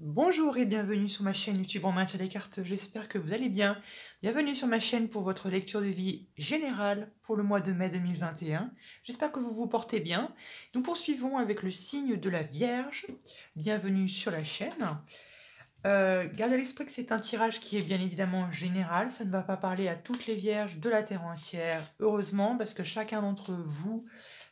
Bonjour et bienvenue sur ma chaîne YouTube en maintien des cartes, j'espère que vous allez bien. Bienvenue sur ma chaîne pour votre lecture de vie générale pour le mois de mai 2021. J'espère que vous vous portez bien. Nous poursuivons avec le signe de la Vierge. Bienvenue sur la chaîne. Gardez à l'esprit que c'est un tirage qui est bien évidemment général, ça ne va pas parler à toutes les Vierges de la Terre entière, heureusement, parce que chacun d'entre vous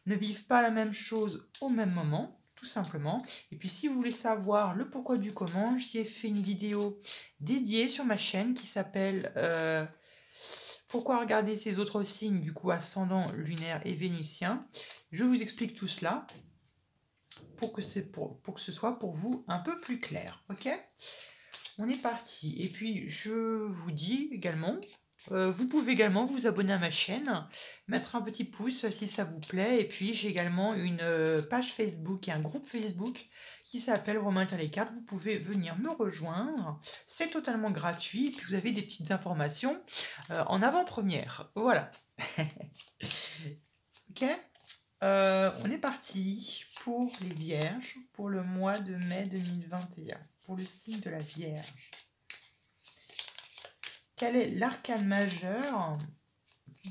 ne vive pas la même chose au même moment, tout simplement. Et puis si vous voulez savoir le pourquoi du comment, j'y ai fait une vidéo dédiée sur ma chaîne qui s'appelle Pourquoi regarder ces autres signes, du coup ascendant, lunaire et vénitien. Je vous explique tout cela pour que ce soit pour vous un peu plus clair, ok? On est parti. Et puis, je vous dis également, vous pouvez également vous abonner à ma chaîne, mettre un petit pouce si ça vous plaît. Et puis, j'ai également une page Facebook et un groupe Facebook qui s'appelle Romain Tire les cartes. Vous pouvez venir me rejoindre. C'est totalement gratuit. Et puis, vous avez des petites informations en avant-première. Voilà. Ok. On est parti pour les Vierges pour le mois de mai 2021, pour le signe de la Vierge. Quel est l'arcane majeur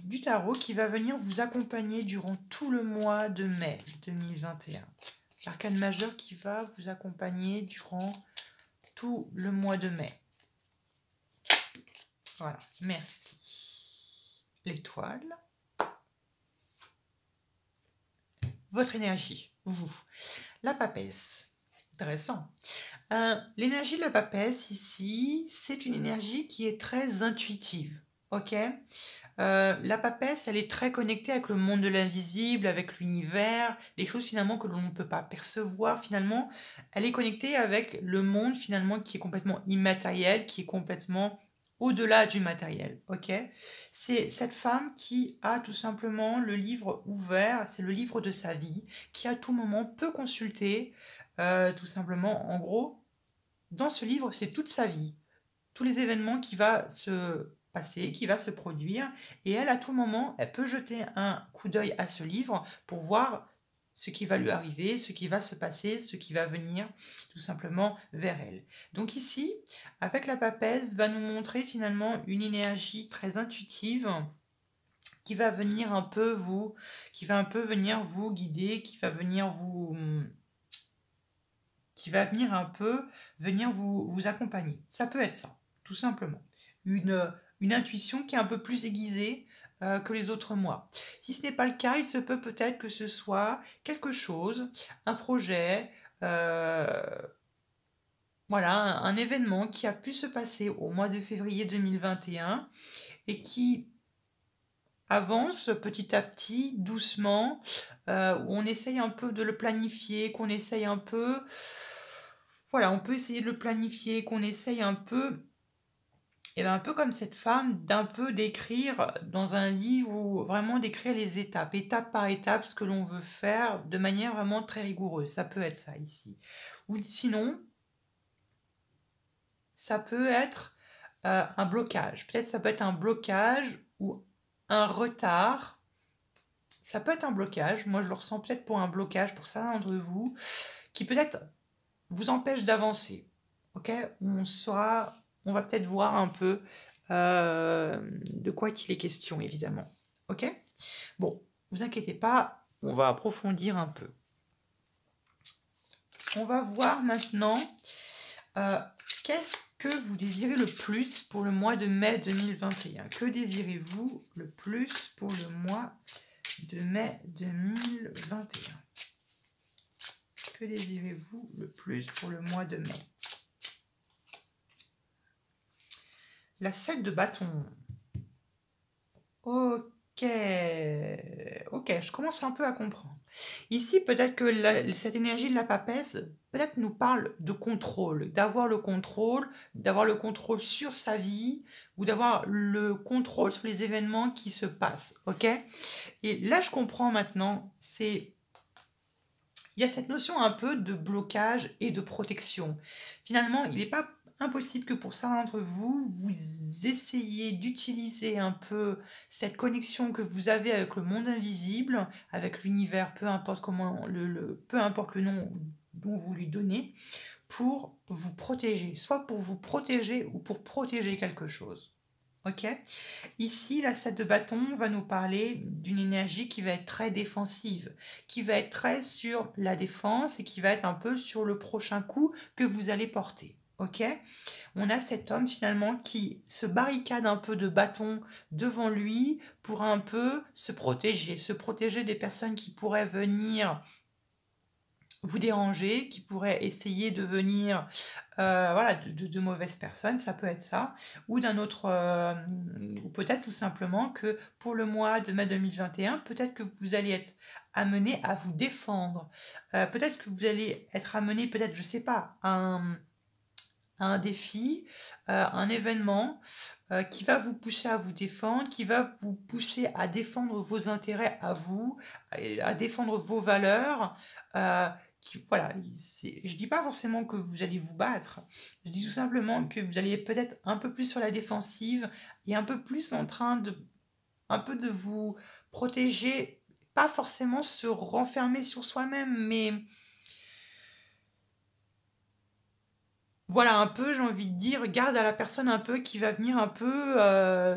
du tarot qui va venir vous accompagner durant tout le mois de mai 2021? L'arcane majeur qui va vous accompagner durant tout le mois de mai. Voilà, merci. L'étoile. Votre énergie, vous. La papesse. Intéressant. L'énergie de la papesse ici, c'est une énergie qui est très intuitive. Ok. La papesse, elle est très connectée avec le monde de l'invisible, avec l'univers, les choses finalement que l'on ne peut pas percevoir finalement. Elle est connectée avec le monde finalement qui est complètement immatériel, qui est complètement au-delà du matériel, ok? C'est cette femme qui a tout simplement le livre ouvert, c'est le livre de sa vie, qui à tout moment peut consulter, tout simplement, en gros, dans ce livre, c'est toute sa vie, tous les événements qui va se passer, qui va se produire, et elle, à tout moment, elle peut jeter un coup d'œil à ce livre pour voir ce qui va lui arriver, ce qui va se passer, ce qui va venir tout simplement vers elle. Donc ici, avec la papesse, va nous montrer finalement une énergie très intuitive qui va venir un peu vous, qui va un peu venir vous guider, qui va venir un peu venir vous accompagner. Ça peut être ça, tout simplement. Une intuition qui est un peu plus aiguisée que les autres mois. Si ce n'est pas le cas, il se peut peut-être que ce soit quelque chose, un projet, voilà, un événement qui a pu se passer au mois de février 2021 et qui avance petit à petit, doucement, où on essaye un peu de le planifier, qu'on essaye un peu... Voilà, on peut essayer de le planifier, qu'on essaye un peu, et bien un peu comme cette femme, d'un peu d'écrire dans un livre, ou vraiment d'écrire les étapes, étape par étape, ce que l'on veut faire de manière vraiment très rigoureuse. Ça peut être ça ici. Ou sinon, ça peut être un blocage. Peut-être ça peut être un blocage ou un retard. Ça peut être un blocage. Moi, je le ressens peut-être pour un blocage pour certains d'entre vous qui peut-être vous empêche d'avancer. Ok, on va peut-être voir un peu de quoi il est question, évidemment. Ok. Bon, vous inquiétez pas, on va approfondir un peu. On va voir maintenant qu'est-ce que vous désirez le plus pour le mois de mai 2021. Que désirez-vous le plus pour le mois de mai 2021? Que désirez-vous le plus pour le mois de mai? La 7 de bâton. Ok, ok, je commence un peu à comprendre. Ici, peut-être que cette énergie de la papesse, peut-être nous parle de contrôle, d'avoir le contrôle sur sa vie, ou d'avoir le contrôle sur les événements qui se passent, ok? Et là, je comprends maintenant, il y a cette notion un peu de blocage et de protection. Finalement, il n'est pas impossible que pour certains d'entre vous, vous essayiez d'utiliser un peu cette connexion que vous avez avec le monde invisible, avec l'univers, peu importe peu importe le nom dont vous lui donnez, pour vous protéger, soit pour vous protéger ou pour protéger quelque chose. Ok? Ici, la 7 de bâton va nous parler d'une énergie qui va être très défensive, qui va être très sur la défense et qui va être un peu sur le prochain coup que vous allez porter. Ok? On a cet homme finalement qui se barricade un peu de bâton devant lui pour un peu se protéger des personnes qui pourraient venir vous déranger, qui pourraient essayer de venir voilà, de mauvaises personnes, ça peut être ça, ou d'un autre, ou peut-être tout simplement que pour le mois de mai 2021, peut-être que vous allez être amené à vous défendre, peut-être que vous allez être amené, peut-être, je sais pas, à un défi, un événement qui va vous pousser à vous défendre, qui va vous pousser à défendre vos intérêts à vous, à défendre vos valeurs. Voilà, je dis pas forcément que vous allez vous battre, je dis tout simplement que vous allez peut-être un peu plus sur la défensive et un peu plus en train un peu de vous protéger, pas forcément se renfermer sur soi-même, mais voilà, un peu, j'ai envie de dire, garde à la personne un peu qui va venir un peu,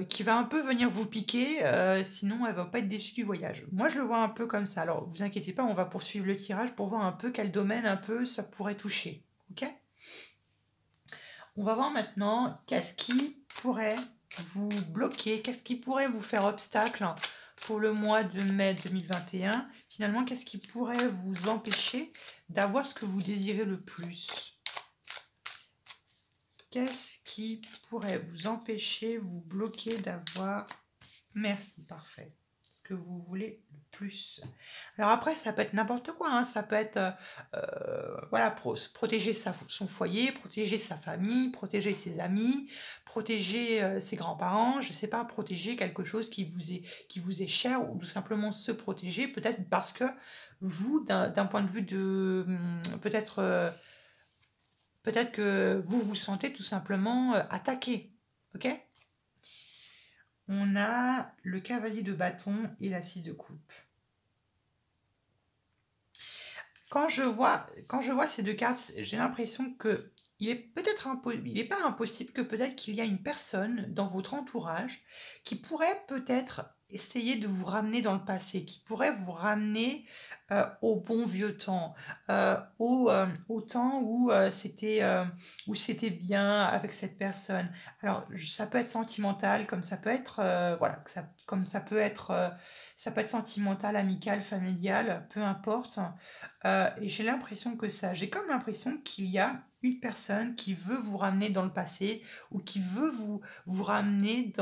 qui va un peu venir vous piquer, sinon elle va pas être déçue du voyage. Moi, je le vois un peu comme ça. Alors, vous inquiétez pas, on va poursuivre le tirage pour voir un peu quel domaine un peu ça pourrait toucher. Ok? On va voir maintenant qu'est-ce qui pourrait vous bloquer, qu'est-ce qui pourrait vous faire obstacle pour le mois de mai 2021. Finalement, qu'est-ce qui pourrait vous empêcher d'avoir ce que vous désirez le plus? Qu'est-ce qui pourrait vous empêcher, vous bloquer d'avoir... Merci, parfait. Ce que vous voulez le plus. Alors après, ça peut être n'importe quoi. Hein. Ça peut être, voilà, protéger son foyer, protéger sa famille, protéger ses amis, protéger ses grands-parents, je sais pas, protéger quelque chose qui vous est cher ou tout simplement se protéger, peut-être parce que vous, d'un point de vue de... peut-être... peut-être que vous vous sentez tout simplement attaqué. Ok? On a le cavalier de bâton et la 6 de coupe. Quand je vois ces deux cartes, j'ai l'impression que il est pas impossible que peut-être qu'il y a une personne dans votre entourage qui pourrait peut-être essayer de vous ramener dans le passé, qui pourrait vous ramener au bon vieux temps, au temps où c'était bien avec cette personne. Alors ça peut être sentimental, comme ça peut être voilà, comme ça peut être sentimental, amical, familial, peu importe. Et j'ai comme l'impression qu'il y a une personne qui veut vous ramener dans le passé ou qui veut vous ramener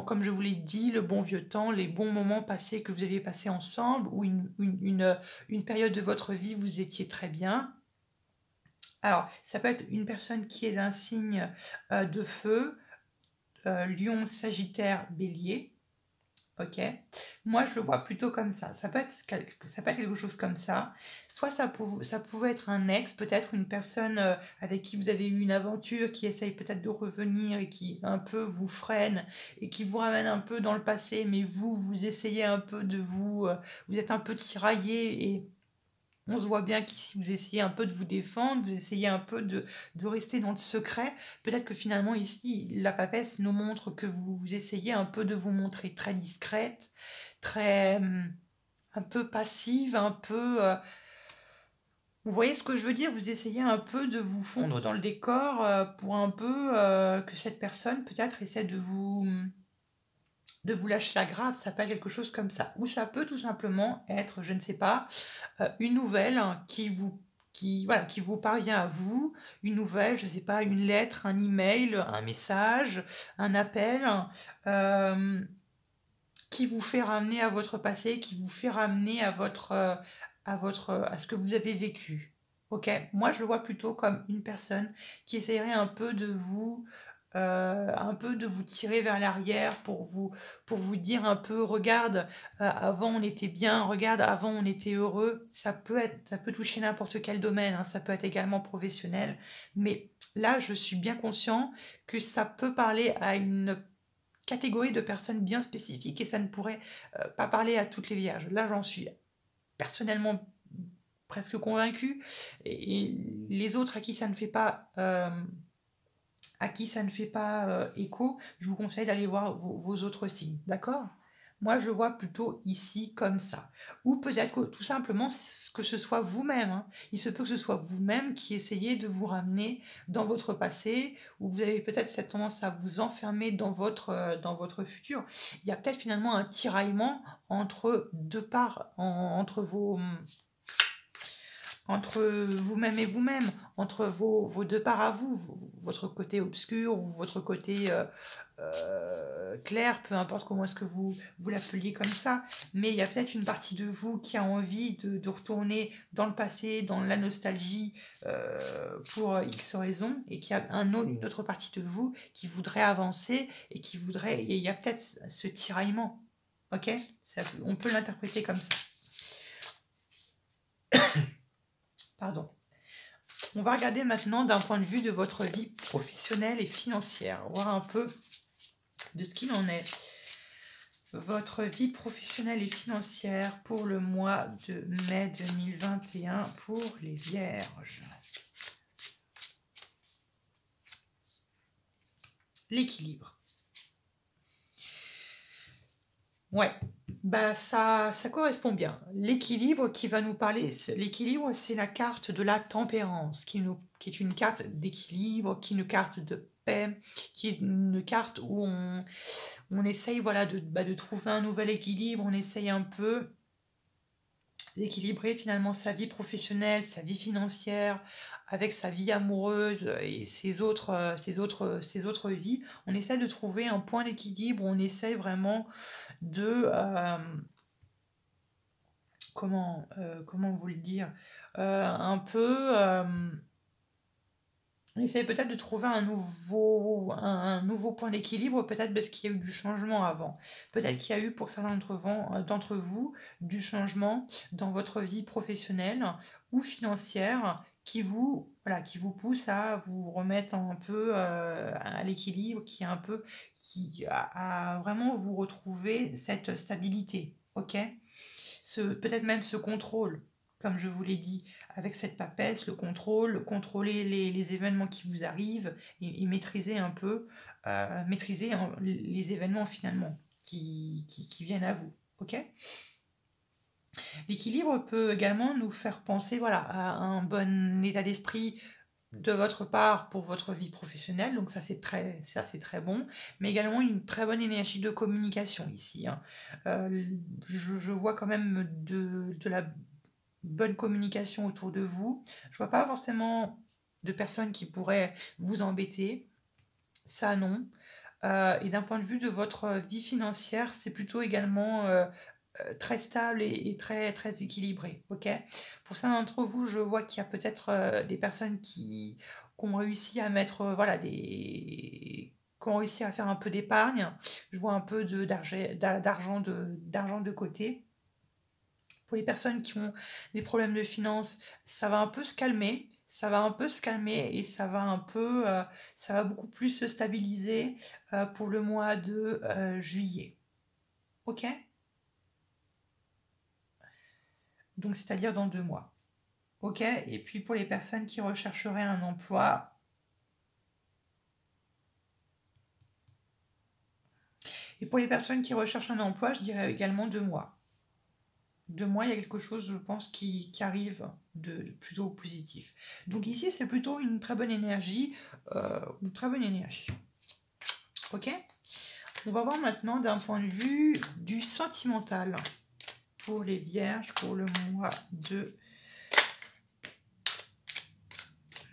comme je vous l'ai dit, le bon vieux temps, les bons moments passés que vous aviez passés ensemble ou une période de votre vie où vous étiez très bien. Alors, ça peut être une personne qui est d'un signe de feu, Lion, Sagittaire, Bélier. Ok, moi je le vois plutôt comme ça. Ça peut être quelque chose comme ça. Soit ça pouvait être un ex, peut-être une personne avec qui vous avez eu une aventure, qui essaye peut-être de revenir et qui un peu vous freine et qui vous ramène un peu dans le passé, mais vous essayez un peu vous êtes un peu tiraillé et on se voit bien qu'ici vous essayez un peu de vous défendre, vous essayez un peu de rester dans le secret. Peut-être que finalement ici, la papesse nous montre que vous essayez un peu de vous montrer très discrète, très un peu passive, un peu... vous voyez ce que je veux dire? Vous essayez un peu de vous fondre dans le décor pour un peu que cette personne peut-être essaie de vous lâcher la grappe, ça peut être quelque chose comme ça. Ou ça peut tout simplement être, je ne sais pas, une nouvelle voilà, qui vous parvient à vous, une nouvelle, je ne sais pas, une lettre, un email, un message, un appel, euh, qui vous fait ramener à votre passé, qui vous fait ramener à ce que vous avez vécu. Ok, moi je le vois plutôt comme une personne qui essaierait un peu de vous tirer vers l'arrière pour vous dire un peu, regarde, avant on était bien, regarde, avant on était heureux. Ça peut toucher n'importe quel domaine, hein, ça peut être également professionnel, mais là je suis bien conscient que ça peut parler à une catégorie de personnes bien spécifiques et ça ne pourrait pas parler à toutes les vierges. Là j'en suis personnellement presque convaincu. Et les autres à qui ça ne fait pas écho, je vous conseille d'aller voir vos autres signes, d'accord? Moi, je vois plutôt ici comme ça. Ou peut-être que tout simplement que ce soit vous-même, hein. Il se peut que ce soit vous-même qui essayez de vous ramener dans votre passé, ou vous avez peut-être cette tendance à vous enfermer dans votre futur. Il y a peut-être finalement un tiraillement entre deux parts, entre vous-même et vous-même, entre vos deux parts à vous, votre côté obscur ou votre côté clair, peu importe comment est-ce que vous l'appeliez comme ça, mais il y a peut-être une partie de vous qui a envie de retourner dans le passé, dans la nostalgie pour X raisons, et qui a une autre partie de vous qui voudrait avancer et et il y a peut-être ce tiraillement, ok? On peut l'interpréter comme ça. Pardon. On va regarder maintenant d'un point de vue de votre vie professionnelle et financière, voir un peu de ce qu'il en est. Votre vie professionnelle et financière pour le mois de mai 2021 pour les Vierges. L'équilibre. Ouais, bah ça correspond bien. L'équilibre qui va nous parler, l'équilibre, c'est la carte de la tempérance, qui est une carte d'équilibre, qui est une carte de paix, qui est une carte où on essaye voilà, de trouver un nouvel équilibre, on essaye un peu d'équilibrer finalement sa vie professionnelle, sa vie financière, avec sa vie amoureuse et ses autres vies. On essaie de trouver un point d'équilibre, on essaie vraiment de... comment vous le dire, un peu... on essaie peut-être de trouver un nouveau point d'équilibre, peut-être parce qu'il y a eu du changement avant. Peut-être qu'il y a eu pour certains d'entre vous du changement dans votre vie professionnelle ou financière qui vous pousse à vous remettre un peu à l'équilibre, à vraiment vous retrouver cette stabilité, ok? Peut-être même ce contrôle, comme je vous l'ai dit, avec cette papesse, contrôler les événements qui vous arrivent et maîtriser un peu, les événements finalement qui viennent à vous. Ok? L'équilibre peut également nous faire penser voilà, à un bon état d'esprit de votre part pour votre vie professionnelle, donc ça c'est très bon, mais également une très bonne énergie de communication ici, hein. Je vois quand même de la bonne communication autour de vous. Je vois pas forcément de personnes qui pourraient vous embêter, ça non. Et d'un point de vue de votre vie financière, c'est plutôt également très stable et très, très équilibré. Ok. Pour certains d'entre vous, je vois qu'il y a peut-être des personnes qui ont réussi à mettre qui ont réussi à faire un peu d'épargne. Je vois un peu d'argent de côté. Pour les personnes qui ont des problèmes de finances, ça va un peu se calmer. Ça va un peu se calmer et ça va beaucoup plus se stabiliser pour le mois de juillet. Ok? Donc, c'est-à-dire dans 2 mois. Ok? Et puis pour les personnes qui rechercheraient un emploi, je dirais également 2 mois. 2 mois, il y a quelque chose, je pense, qui arrive de plutôt positif. Donc ici, c'est plutôt une très bonne énergie. Ok? On va voir maintenant d'un point de vue du sentimental pour les Vierges pour le mois de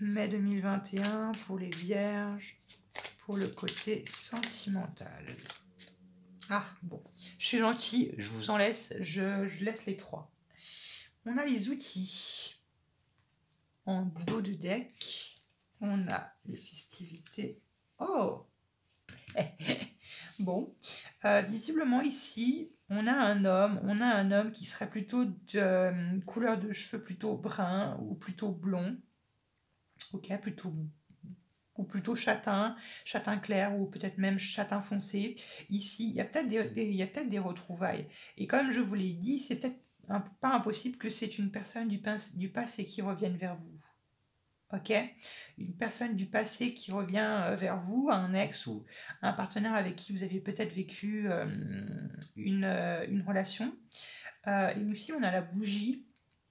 mai 2021 pour les Vierges pour le côté sentimental. Ah, bon. Je suis gentille, je vous en laisse, je laisse les 3. On a les outils en dos de deck. On a les festivités. Oh! Bon. Visiblement ici, on a un homme qui serait plutôt de couleur de cheveux plutôt brun ou plutôt blond. Ok, ou plutôt châtain clair ou peut-être même châtain foncé. Ici, il y a peut-être des retrouvailles. Et comme je vous l'ai dit, c'est peut-être pas impossible que c'est une personne du passé qui revienne vers vous. Ok? Une personne du passé qui revient vers vous, un ex ou un partenaire avec qui vous avez peut-être vécu une relation. Et aussi, on a la bougie.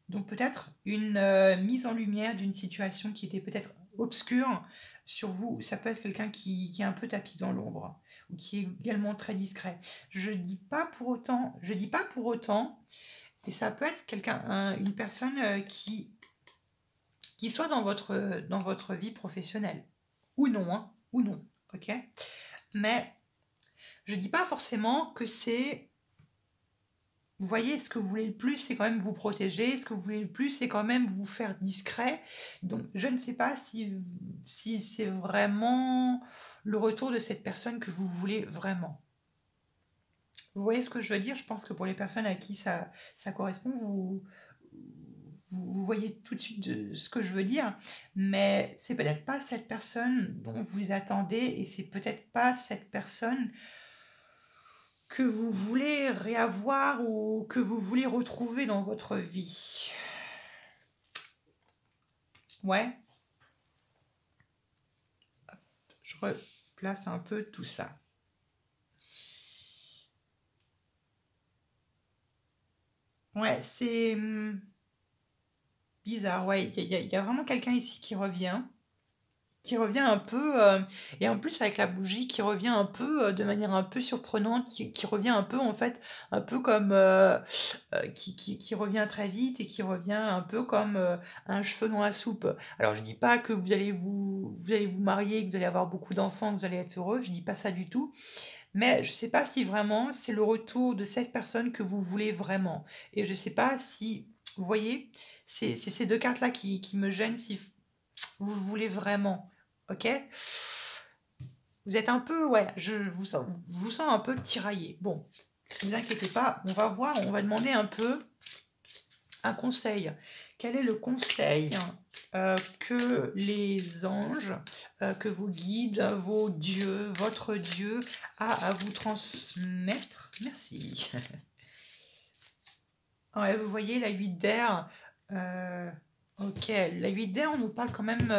Donc peut-être une mise en lumière d'une situation qui était peut-être obscure sur vous. Ça peut être quelqu'un qui est un peu tapis dans l'ombre ou qui est également très discret. Je dis pas pour autant, et ça peut être une personne qui soit dans votre vie professionnelle. Ou non, hein, ou non, ok? Mais je dis pas forcément que c'est... Vous voyez, ce que vous voulez le plus, c'est quand même vous protéger. Ce que vous voulez le plus, c'est quand même vous faire discret. Donc, je ne sais pas si c'est vraiment le retour de cette personne que vous voulez vraiment. Vous voyez ce que je veux dire? Je pense que pour les personnes à qui ça correspond, vous voyez tout de suite ce que je veux dire. Mais c'est peut-être pas cette personne dont vous attendez et c'est peut-être pas cette personne que vous voulez réavoir ou que vous voulez retrouver dans votre vie. Ouais. Hop, je replace un peu tout ça. Ouais, c'est bizarre. Ouais, il y a vraiment quelqu'un ici qui revient un peu, et en plus avec la bougie qui revient un peu de manière un peu surprenante, qui revient un peu en fait, un peu comme qui revient très vite et qui revient un peu comme un cheveu dans la soupe. Alors je dis pas que vous allez vous marier, que vous allez avoir beaucoup d'enfants, que vous allez être heureux, je dis pas ça du tout, mais je sais pas si vraiment c'est le retour de cette personne que vous voulez vraiment. Et je sais pas si, vous voyez, c'est ces deux cartes là qui me gênent si vous le voulez vraiment. Ok? Vous êtes un peu, ouais, je vous sens un peu tiraillé. Bon, ne vous inquiétez pas, on va voir, on va demander un peu un conseil. Quel est le conseil que les anges, que vos guides, vos dieux, votre Dieu a à vous transmettre? Merci. Ouais, vous voyez la 8 d'air. Ok, la 8 d'air, on nous parle quand même.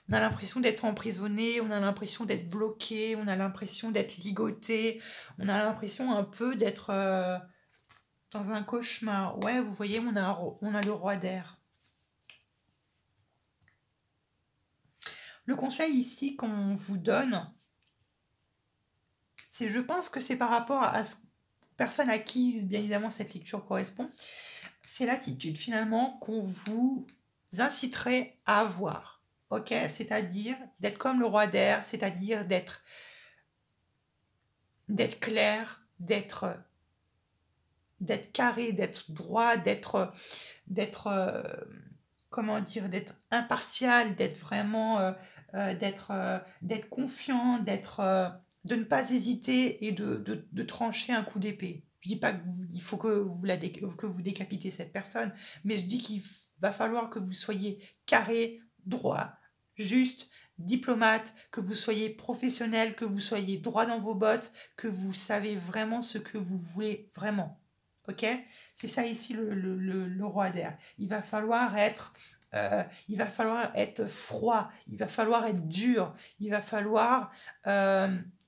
On a l'impression d'être emprisonné, on a l'impression d'être bloqué, on a l'impression d'être ligoté, on a l'impression un peu d'être dans un cauchemar. Ouais, vous voyez, on a le roi d'air. Le conseil ici qu'on vous donne, c'est, je pense que c'est par rapport à cette personne à qui, bien évidemment, cette lecture correspond. C'est l'attitude finalement qu'on vous inciterait à avoir. Ok? C'est-à-dire d'être comme le roi d'air, c'est-à-dire d'être clair, d'être carré, d'être droit, d'être comment dire, d'être impartial, d'être vraiment d'être confiant, de ne pas hésiter et de trancher un coup d'épée. Je dis pas qu'il faut que vous décapitez cette personne, mais je dis qu'il va falloir que vous soyez carré, droit, juste, diplomate, que vous soyez professionnel, que vous soyez droit dans vos bottes, que vous savez vraiment ce que vous voulez vraiment. Ok? C'est ça ici le roi d'air. Il va falloir être froid, il va falloir être dur, il va falloir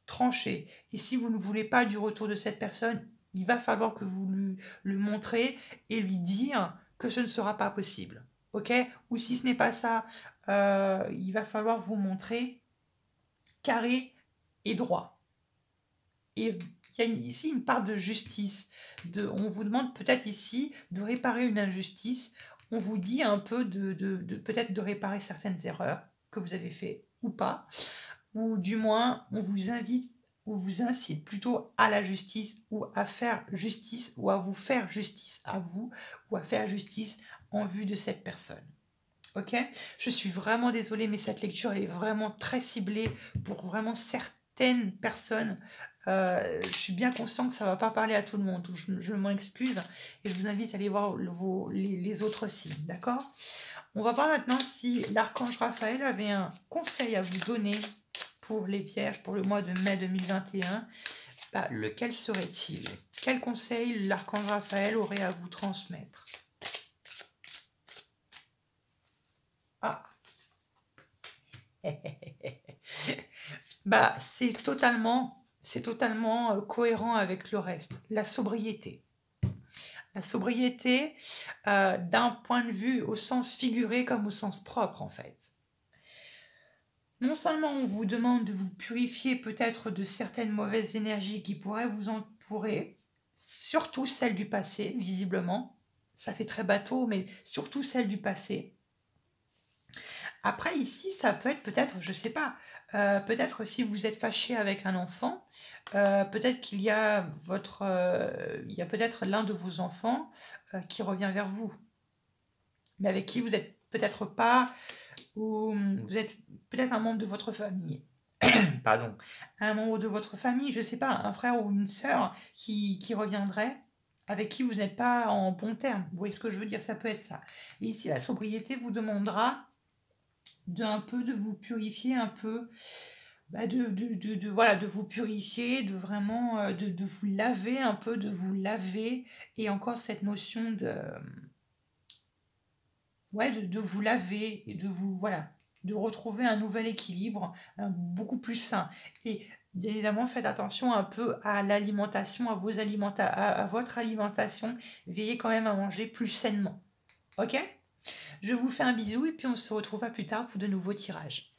trancher. Et si vous ne voulez pas du retour de cette personne, il va falloir que vous lui montrez et lui dire que ce ne sera pas possible. Ok? Ou si ce n'est pas ça, il va falloir vous montrer carré et droit. Et il y a ici une part de justice. On vous demande peut-être ici de réparer une injustice. On vous dit un peu peut-être de réparer certaines erreurs que vous avez fait ou pas. Ou du moins, on vous invite ou vous incite plutôt à la justice ou à faire justice ou à vous faire justice à vous ou à faire justice en vue de cette personne. Ok? Je suis vraiment désolée, mais cette lecture elle est vraiment très ciblée pour vraiment certaines personnes. Je suis bien consciente que ça ne va pas parler à tout le monde. Je m'en excuse et je vous invite à aller voir les autres signes. D'accord? On va voir maintenant si l'archange Raphaël avait un conseil à vous donner pour les vierges pour le mois de mai 2021. Là, lequel serait-il? Quel conseil l'archange Raphaël aurait à vous transmettre? Ah. Bah, c'est totalement cohérent avec le reste. La sobriété. La sobriété, d'un point de vue au sens figuré comme au sens propre, en fait. Non seulement on vous demande de vous purifier peut-être de certaines mauvaises énergies qui pourraient vous entourer, surtout celles du passé, visiblement. Ça fait très bateau, mais surtout celles du passé. Après, ici, ça peut être peut-être, je sais pas, peut-être si vous êtes fâché avec un enfant, peut-être qu'il y a il y a peut-être l'un de vos enfants qui revient vers vous, mais avec qui vous êtes peut-être pas, ou vous êtes peut-être un membre de votre famille. Pardon, un membre de votre famille, je sais pas, un frère ou une sœur qui reviendrait, avec qui vous n'êtes pas en bon terme. Vous voyez ce que je veux dire? Ça peut être ça. Et ici, la sobriété vous demandera de vous purifier un peu, bah voilà, de vous purifier, de vraiment de vous laver un peu, de vous laver, et encore cette notion de ouais, de vous laver et de vous voilà, de retrouver un nouvel équilibre beaucoup plus sain. Et bien évidemment, faites attention un peu à l'alimentation, à votre alimentation. Veillez quand même à manger plus sainement. Ok? Je vous fais un bisou et puis on se retrouvera plus tard pour de nouveaux tirages.